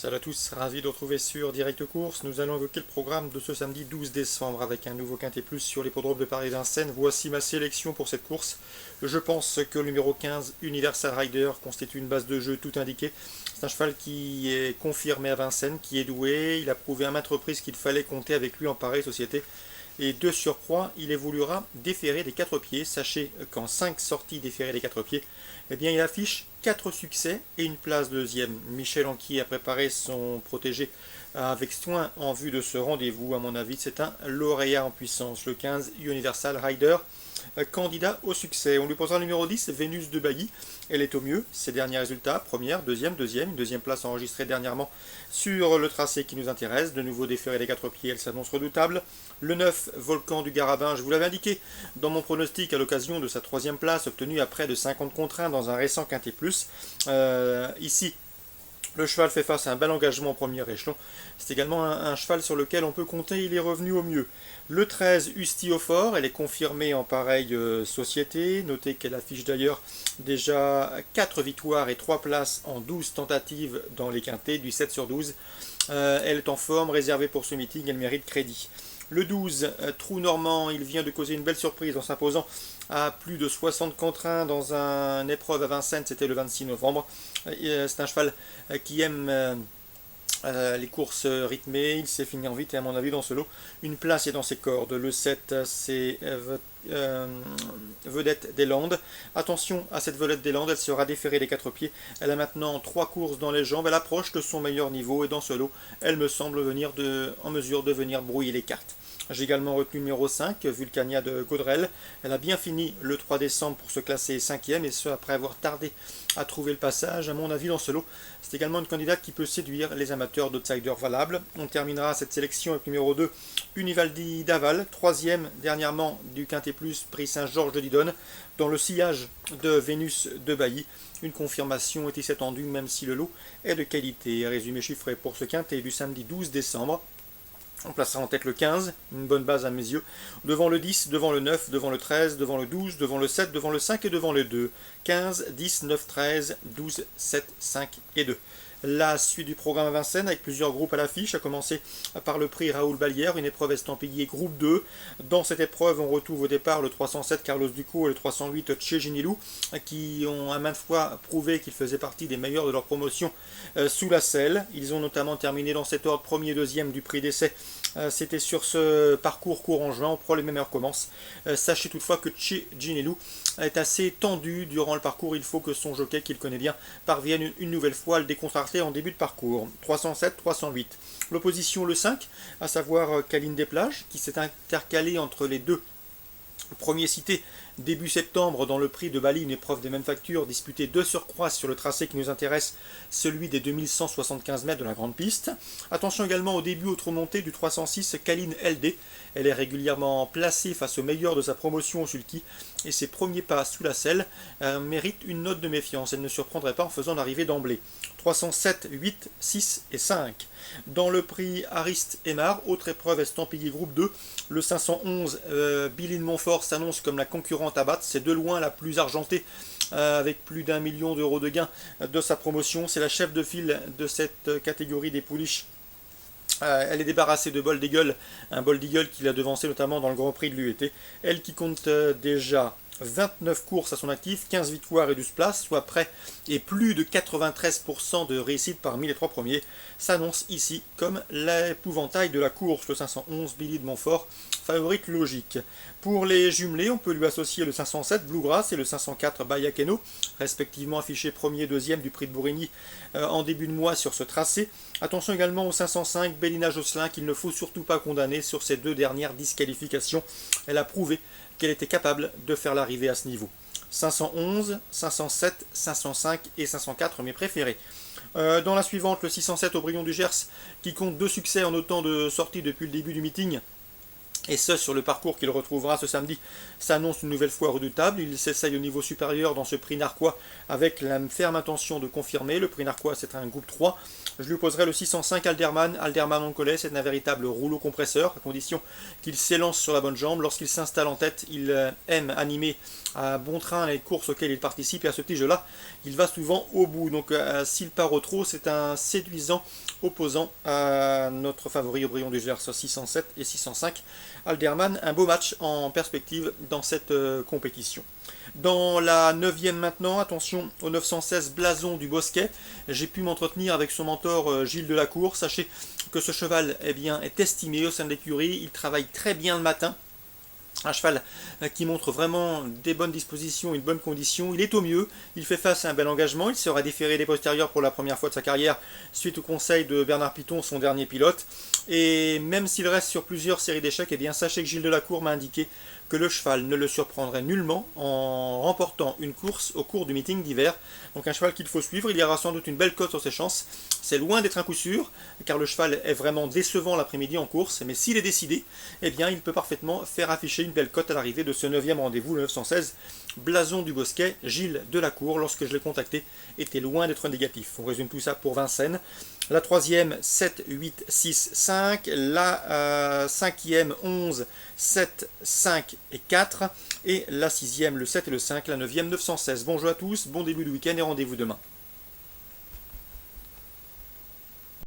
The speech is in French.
Salut à tous, ravi de retrouver sur Direct Course. Nous allons évoquer le programme de ce samedi 12 décembre avec un nouveau quintet plus sur l'hippodrome de Paris-Vincennes. Voici ma sélection pour cette course. Je pense que le numéro 15, Universal Rider, constitue une base de jeu tout indiquée. C'est un cheval qui est confirmé à Vincennes, qui est doué. Il a prouvé à maintes reprises qu'il fallait compter avec lui en pareille société. Et de surcroît, il évoluera déféré des 4 pieds. Sachez qu'en 5 sorties déférées des 4 pieds, eh bien, il affiche 4 succès et une place deuxième. Michel Anquier a préparé son protégé avec soin en vue de ce rendez-vous. À mon avis, c'est un lauréat en puissance. Le 15, Universal Rider, candidat au succès. On lui posera le numéro 10, Vénus de Bailly. Elle est au mieux. Ses derniers résultats, première, deuxième. Une deuxième place enregistrée dernièrement sur le tracé qui nous intéresse. De nouveau déféré des 4 pieds, elle s'annonce redoutable. Le 9, Volcan du Garabin, je vous l'avais indiqué dans mon pronostic à l'occasion de sa troisième place, obtenue à près de 50 contre 1 dans un récent Quintet Plus. Ici, le cheval fait face à un bel engagement au premier échelon. C'est également un cheval sur lequel on peut compter, il est revenu au mieux. Le 13, Usti au fort, elle est confirmée en pareille société. Notez qu'elle affiche d'ailleurs déjà 4 victoires et 3 places en 12 tentatives dans les quintets, du 7 sur 12. Elle est en forme, réservée pour ce meeting, elle mérite crédit. Le 12, Trou Normand, il vient de causer une belle surprise en s'imposant à plus de 60 contre 1 dans une épreuve à Vincennes, c'était le 26 novembre. C'est un cheval qui aime les courses rythmées, il sait finir vite et à mon avis dans ce lot, une place est dans ses cordes. Le 7, c'est Vedette des Landes. Attention à cette Vedette des Landes, elle sera déférée des 4 pieds. Elle a maintenant 3 courses dans les jambes, elle approche de son meilleur niveau et dans ce lot, elle me semble en mesure de venir brouiller les cartes. J'ai également retenu le numéro 5, Vulcania de Gaudrel. Elle a bien fini le 3 décembre pour se classer 5e, et ce après avoir tardé à trouver le passage. À mon avis, dans ce lot, c'est également une candidate qui peut séduire les amateurs d'outsiders valables. On terminera cette sélection avec le numéro 2, Univaldi d'Aval, 3e dernièrement du Quintet Plus, prix Saint-Georges de Didonne, dans le sillage de Vénus de Bailly. Une confirmation était attendue, même si le lot est de qualité. Résumé chiffré pour ce Quintet du samedi 12 décembre. On placera en tête le 15, une bonne base à mes yeux, devant le 10, devant le 9, devant le 13, devant le 12, devant le 7, devant le 5 et devant le 2. 15, 10, 9, 13, 12, 7, 5 et 2. La suite du programme à Vincennes avec plusieurs groupes à l'affiche, à commencer par le prix Raoul Ballière, une épreuve estampillée groupe 2. Dans cette épreuve, on retrouve au départ le 307 Carlos Ducos et le 308 Che Ginilou, qui ont à maintes fois prouvé qu'ils faisaient partie des meilleurs de leur promotion sous la selle. Ils ont notamment terminé dans cet ordre premier et deuxième du prix d'essai. C'était sur ce parcours court en juin, on prend les mêmes heures commence. Sachez toutefois que Che Ginilou est assez tendu durant le parcours, il faut que son jockey qu'il connaît bien parvienne une nouvelle fois à le décontracter en début de parcours. 307, 308. L'opposition le 5, à savoir Caline Desplages, qui s'est intercalé entre les deux premiers cités début septembre dans le prix de Bali, une épreuve des mêmes factures, disputée de surcroît sur le tracé qui nous intéresse, celui des 2175 mètres de la grande piste. Attention également au début autre montée du 306 Kaline LD. Elle est régulièrement placée face au meilleur de sa promotion au sulky et ses premiers pas sous la selle méritent une note de méfiance. Elle ne surprendrait pas en faisant l'arrivée d'emblée. 307, 8, 6 et 5. Dans le prix Arist Aymar, autre épreuve estampillée groupe 2, le 511 Billy de Montfort s'annonce comme la concurrente à battre. C'est de loin la plus argentée avec plus d'1 million d'euros de gains de sa promotion. C'est la chef de file de cette catégorie des pouliches. Elle est débarrassée de Bold Eagle, un Bold Eagle qui l'a devancé notamment dans le Grand Prix de l'UET. Elle qui compte déjà 29 courses à son actif, 15 victoires et 12 places, soit près et plus de 93% de réussite parmi les 3 premiers, s'annonce ici comme l'épouvantail de la course, le 511 Billy de Montfort, favorite logique. Pour les jumelés, on peut lui associer le 507 Bluegrass et le 504 Bayakeno, respectivement affichés premier et deuxième du prix de Bourigny en début de mois sur ce tracé. Attention également au 505 Bélina Josselin, qu'il ne faut surtout pas condamner sur ses 2 dernières disqualifications. Elle a prouvé qu'elle était capable de faire l'arrivée à ce niveau. 511, 507, 505 et 504, mes préférés. Dans la suivante, le 607 Aubryon du Gers, qui compte 2 succès en autant de sorties depuis le début du meeting. et ce sur le parcours qu'il retrouvera ce samedi, s'annonce une nouvelle fois redoutable. Il s'essaye au niveau supérieur dans ce prix narquois avec la ferme intention de confirmer. Le prix narquois, c'est un groupe 3. Je lui opposerai le 605 Alderman. Alderman, on le connaît, c'est un véritable rouleau compresseur, à condition qu'il s'élance sur la bonne jambe. Lorsqu'il s'installe en tête, il aime animer à bon train les courses auxquelles il participe, et à ce petit jeu-là, il va souvent au bout. Donc s'il part au trot, c'est un séduisant opposant à notre favori au Brion du Gers, 607 et 605. Alderman, un beau match en perspective dans cette compétition. Dans la 9e maintenant, attention au 916 Blason du Bosquet. J'ai pu m'entretenir avec son mentor Gilles Delacour. Sachez que ce cheval est estimé au sein de l'écurie. Il travaille très bien le matin. Un cheval qui montre vraiment des bonnes dispositions, une bonne condition. Il est au mieux, il fait face à un bel engagement. Il sera déféré des postérieurs pour la première fois de sa carrière suite au conseil de Bernard Piton, son dernier pilote. Et même s'il reste sur plusieurs séries d'échecs, eh bien sachez que Gilles Delacour m'a indiqué que le cheval ne le surprendrait nullement en remportant une course au cours du meeting d'hiver. Donc un cheval qu'il faut suivre, il y aura sans doute une belle cote sur ses chances. C'est loin d'être un coup sûr, car le cheval est vraiment décevant l'après-midi en course, mais s'il est décidé, eh bien il peut parfaitement faire afficher une belle cote à l'arrivée de ce 9e rendez-vous, le 916. Blason du Bosquet, Gilles Delacour, lorsque je l'ai contacté, était loin d'être négatif. On résume tout ça pour Vincennes. La 3e, 7, 8, 6, 5. La 5e, 11, 7, 5 et 4. Et la 6e, le 7 et le 5. La 9e, 916. Bonjour à tous, bon début de week-end et rendez-vous demain.